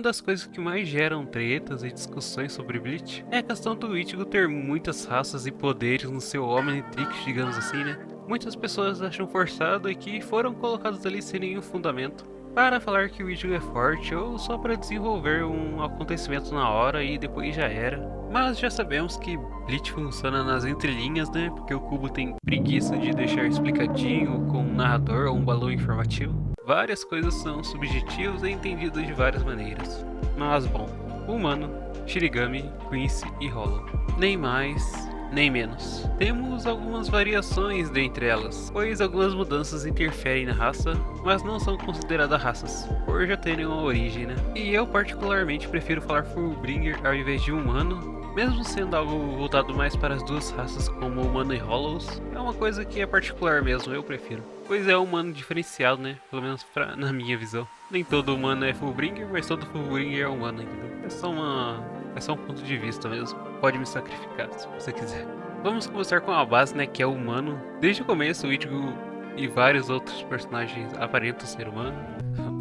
das coisas que mais geram tretas e discussões sobre Bleach é a questão do Ichigo ter muitas raças e poderes no seu Omnitrix, digamos assim, né? Muitas pessoas acham forçado e que foram colocados ali sem nenhum fundamento para falar que o Ichigo é forte ou só para desenvolver um acontecimento na hora e depois já era. Mas já sabemos que Bleach funciona nas entrelinhas, né? Porque o Kubo tem preguiça de deixar explicadinho com um narrador ou um balão informativo. Várias coisas são subjetivas e entendidas de várias maneiras. Mas bom, Humano, Shinigami, Quincy e Hollow. Nem mais, nem menos. Temos algumas variações dentre elas, pois algumas mudanças interferem na raça, mas não são consideradas raças, por já terem uma origem, né? E eu particularmente prefiro falar Fullbringer ao invés de humano, mesmo sendo algo voltado mais para as duas raças como humano e Hollows, é uma coisa que é particular mesmo, eu prefiro. Pois é um humano diferenciado, né? Pelo menos na minha visão. Nem todo humano é Fullbringer, mas todo Fullbringer é humano, entendeu? É só um ponto de vista mesmo. Pode me sacrificar se você quiser. Vamos começar com a base, né? Que é o humano. Desde o começo, o Ichigo e vários outros personagens aparentam ser humanos.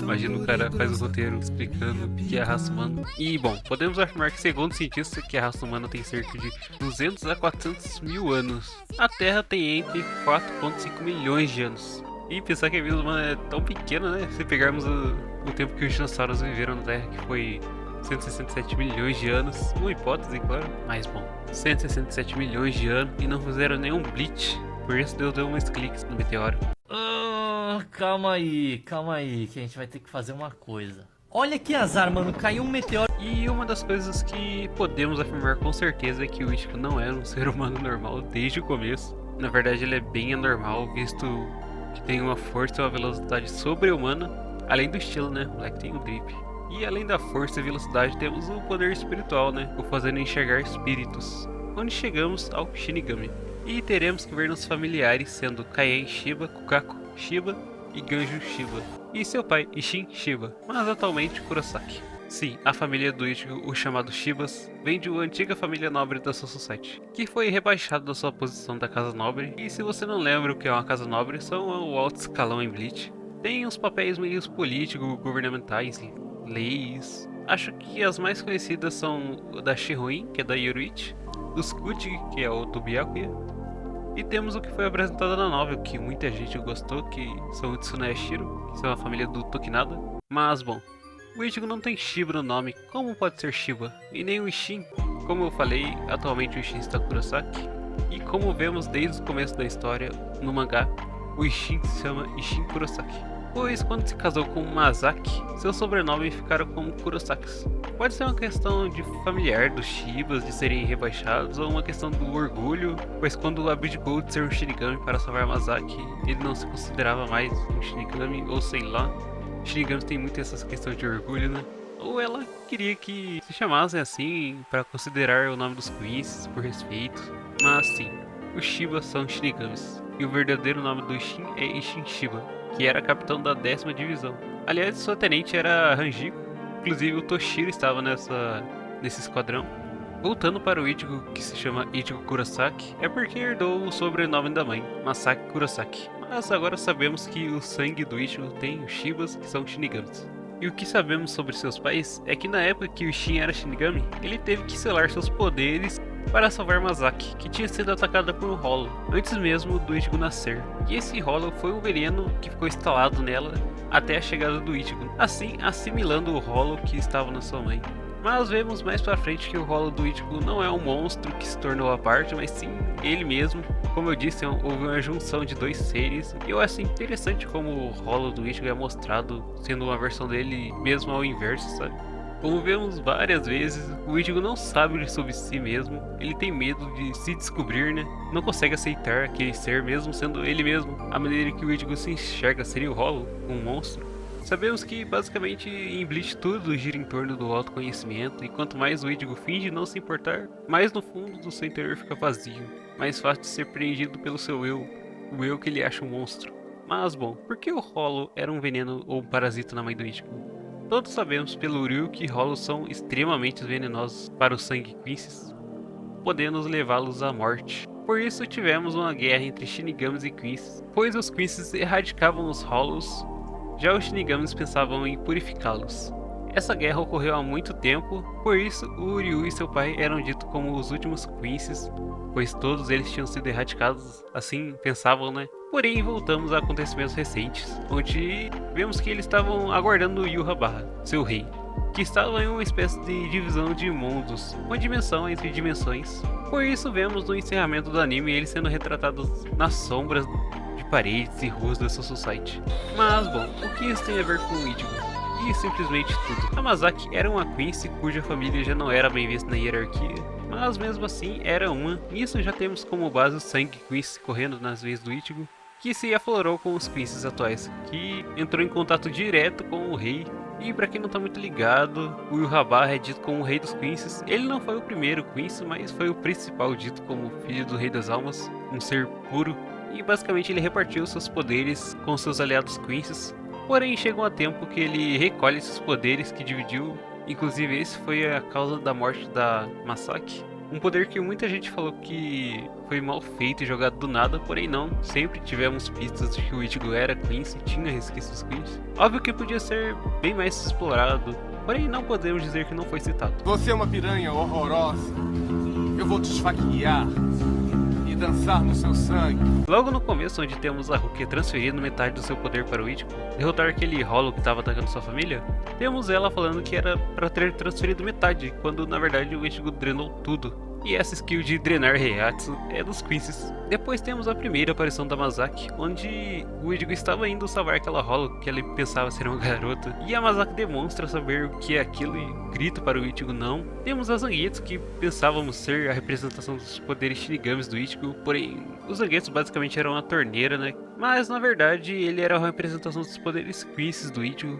Imagina o cara faz o roteiro explicando o que é a raça humana. E bom, podemos afirmar que segundo cientistas que a raça humana tem cerca de 200 a 400 mil anos. A Terra tem entre 4,5 milhões de anos. E pensar que a vida humana é tão pequena, né? Se pegarmos o tempo que os dinossauros viveram na Terra, que foi 167 milhões de anos. Uma hipótese, claro. Mas bom, 167 milhões de anos e não fizeram nenhum Bleach. Por isso Deus deu uns cliques no meteoro. Calma aí, que a gente vai ter que fazer uma coisa. Olha que azar, mano, caiu um meteoro. E uma das coisas que podemos afirmar com certeza é que o Ichigo não era um ser humano normal desde o começo. Na verdade ele é bem anormal, visto que tem uma força e uma velocidade sobre-humana, além do estilo, né? O moleque tem um drip. E além da força e velocidade temos o poder espiritual, né? O fazendo enxergar espíritos. Onde chegamos ao Shinigami. E teremos que ver nos familiares sendo Kaien Shiba, Kukaku Shiba e Ganju Shiba. E seu pai, Ishin Shiba, mas atualmente Kurosaki. Sim, a família do Ichigo, os chamados Shibas, vem de uma antiga família nobre da Soul Society, que foi rebaixada da sua posição da Casa Nobre. E se você não lembra o que é uma Casa Nobre, são o alto escalão em Bleach. Tem uns papéis meio políticos, governamentais, leis. Acho que as mais conhecidas são o da Shihoin, que é da Yoruichi, dos Kuchi, que é o do Byakuya. E temos o que foi apresentado na novel, que muita gente gostou, que são o Tsune e Shiro, que são a família do Tokinada. Mas bom, o Ichigo não tem Shiba no nome, como pode ser Shiba? E nem o Ishin. Como eu falei, atualmente o Ishin está Kurosaki. E como vemos desde o começo da história, no mangá, o Ishin se chama Ishin Kurosaki. Pois quando se casou com Masaki, seu sobrenome ficaram como Kurosakis. Pode ser uma questão de familiar dos Shibas de serem rebaixados ou uma questão do orgulho, pois quando abdicou de ser um Shinigami para salvar Masaki, ele não se considerava mais um Shinigami, ou sei lá. Shinigamis tem muito essa questão de orgulho, né? Ou ela queria que se chamassem assim para considerar o nome dos Queens por respeito. Mas sim, os Shibas são Shinigamis. E o verdadeiro nome do Ishin é Ishin Shiba, que era capitão da 10ª divisão. Aliás, sua tenente era Hanjiko, inclusive o Toshiro estava nesse esquadrão. Voltando para o Ichigo, que se chama Ichigo Kurosaki, é porque herdou o sobrenome da mãe, Masaki Kurosaki. Mas agora sabemos que o sangue do Ichigo tem os Shibas, que são Shinigamis. E o que sabemos sobre seus pais é que na época que o Ishin era Shinigami, ele teve que selar seus poderes para salvar Masaki, que tinha sido atacada por um Hollow, antes mesmo do Ichigo nascer. E esse Hollow foi um veneno que ficou instalado nela até a chegada do Ichigo, assim assimilando o Hollow que estava na sua mãe. Mas vemos mais pra frente que o Hollow do Ichigo não é um monstro que se tornou à parte, mas sim ele mesmo. Como eu disse, houve uma junção de dois seres. E eu acho interessante como o Hollow do Ichigo é mostrado sendo uma versão dele mesmo ao inverso, sabe? Como vemos várias vezes, o Ichigo não sabe sobre si mesmo, ele tem medo de se descobrir, né? Não consegue aceitar aquele ser mesmo sendo ele mesmo. A maneira que o Ichigo se enxerga seria o Hollow, um monstro. Sabemos que basicamente em Bleach tudo gira em torno do autoconhecimento, e quanto mais o Ichigo finge não se importar, mais no fundo do seu interior fica vazio, mais fácil de ser preenchido pelo seu eu, o eu que ele acha um monstro. Mas bom, por que o Hollow era um veneno ou um parasita na mãe do Ichigo? Todos sabemos pelo Ryu que Hollows são extremamente venenosos para o sangue Quincy, podendo levá-los à morte. Por isso tivemos uma guerra entre Shinigamis e Quincy, pois os Quincy erradicavam os Hollows, já os Shinigamis pensavam em purificá-los. Essa guerra ocorreu há muito tempo, por isso o Ryu e seu pai eram ditos como os últimos Quincy's, pois todos eles tinham sido erradicados, assim pensavam, né? Porém, voltamos a acontecimentos recentes, onde vemos que eles estavam aguardando o Yhwach, seu rei, que estava em uma espécie de divisão de mundos, uma dimensão entre dimensões. Por isso vemos no encerramento do anime eles sendo retratados nas sombras de paredes e ruas da sua society. Mas bom, o que isso tem a ver com o Ichigo? E simplesmente tudo. A Masaki era uma Quincy cuja família já não era bem vista na hierarquia, mas mesmo assim era uma. Nisso já temos como base o sangue Quincy correndo nas veias do Ichigo, que se aflorou com os Quincy's atuais, que entrou em contato direto com o rei. E pra quem não tá muito ligado, o Yhwach é dito como o rei dos Quincy's. Ele não foi o primeiro Quincy, mas foi o principal, dito como filho do rei das almas, um ser puro. E basicamente ele repartiu seus poderes com seus aliados Quincy's. Porém chega um tempo que ele recolhe esses poderes que dividiu. Inclusive esse foi a causa da morte da Masaki. Um poder que muita gente falou que foi mal feito e jogado do nada, porém não. Sempre tivemos pistas de que o Ichigo era Quincy, tinha resquícios Quincy. Óbvio que podia ser bem mais explorado, porém não podemos dizer que não foi citado. Você é uma piranha horrorosa. Eu vou te esfaquear e dançar no seu sangue. Logo no começo, onde temos a Rukia transferindo metade do seu poder para o Ichigo, derrotar aquele Hollow que estava atacando sua família, temos ela falando que era para ter transferido metade, quando na verdade o Ichigo drenou tudo. E essa skill de drenar Heiatsu é dos Quincy's. Depois temos a primeira aparição da Masaki, onde o Ichigo estava indo salvar aquela Hollow que ele pensava ser uma garota. E a Masaki demonstra saber o que é aquilo e grita para o Ichigo não. Temos a Zangetsu, que pensávamos ser a representação dos poderes Shinigamis do Ichigo, porém os Zangetsu basicamente eram uma torneira, né? Mas na verdade ele era a representação dos poderes Quincy's do Ichigo.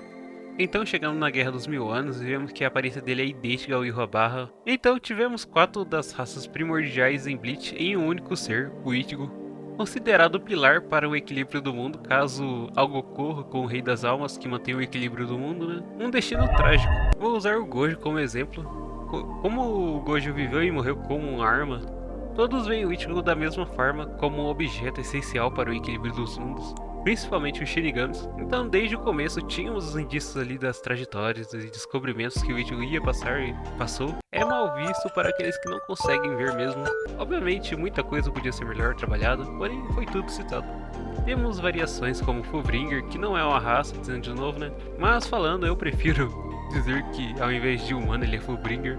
Então chegamos na Guerra dos 1000 Anos e vemos que a aparência dele é idêntica ao Yhwach. Então tivemos 4 das raças primordiais em Bleach em um único ser, o Ichigo, considerado o pilar para o equilíbrio do mundo caso algo ocorra com o Rei das Almas que mantém o equilíbrio do mundo, né? Um destino trágico. Vou usar o Gojo como exemplo. Como o Gojo viveu e morreu como uma arma, todos veem o Ichigo da mesma forma, como um objeto essencial para o equilíbrio dos mundos, principalmente os Shinigamis. Então desde o começo tínhamos os indícios ali das trajetórias e descobrimentos que o Ichigo ia passar e passou. É mal visto para aqueles que não conseguem ver mesmo. Obviamente muita coisa podia ser melhor trabalhada, porém foi tudo citado. Temos variações como Fullbringer, que não é uma raça, dizendo de novo, né? Mas falando, eu prefiro dizer que ao invés de humano ele é Fullbringer.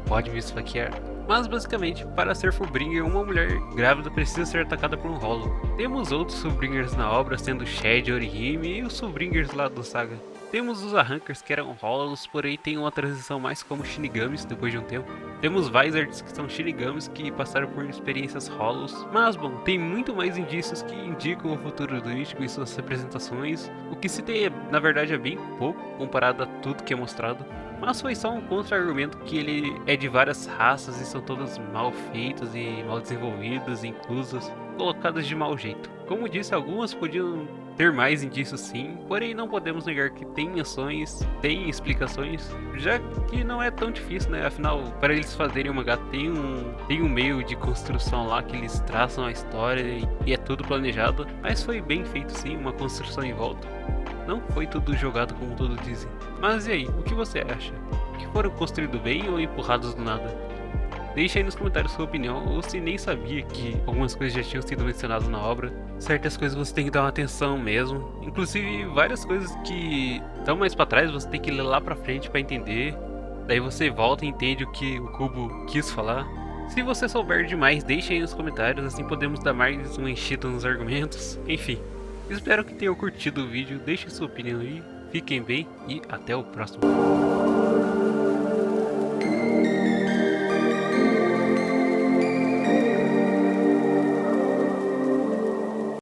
Pode me esfaquear. Mas basicamente, para ser Fullbringer, uma mulher grávida precisa ser atacada por um Hollow. Temos outros Fullbringers na obra, sendo Shed, Orihime e os Fullbringers lá do Saga. Temos os Arrankers que eram Hollows, porém tem uma transição mais como Shinigamis depois de um tempo. Temos Vizards que são Shinigamis que passaram por experiências Hollows. Mas bom, tem muito mais indícios que indicam o futuro do Ichigo e suas representações. O que se tem na verdade é bem pouco comparado a tudo que é mostrado. Mas foi só um contra-argumento que ele é de várias raças e são todas mal feitas e mal desenvolvidas, inclusas, colocadas de mau jeito. Como disse, algumas podiam ter mais indícios sim, porém não podemos negar que tem ações, tem explicações, já que não é tão difícil, né? Afinal, para eles fazerem o mangá tem um meio de construção lá que eles traçam a história e é tudo planejado, mas foi bem feito sim, uma construção em volta. Não foi tudo jogado como todos dizem. Mas e aí, o que você acha? Que foram construídos bem ou empurrados do nada? Deixe aí nos comentários sua opinião, ou se nem sabia que algumas coisas já tinham sido mencionadas na obra. Certas coisas você tem que dar uma atenção mesmo. Inclusive várias coisas que estão mais pra trás você tem que ler lá pra frente pra entender. Daí você volta e entende o que o Kubo quis falar. Se você souber demais, deixe aí nos comentários, assim podemos dar mais uma enchida nos argumentos. Enfim. Espero que tenham curtido o vídeo, deixem sua opinião aí, fiquem bem e até o próximo.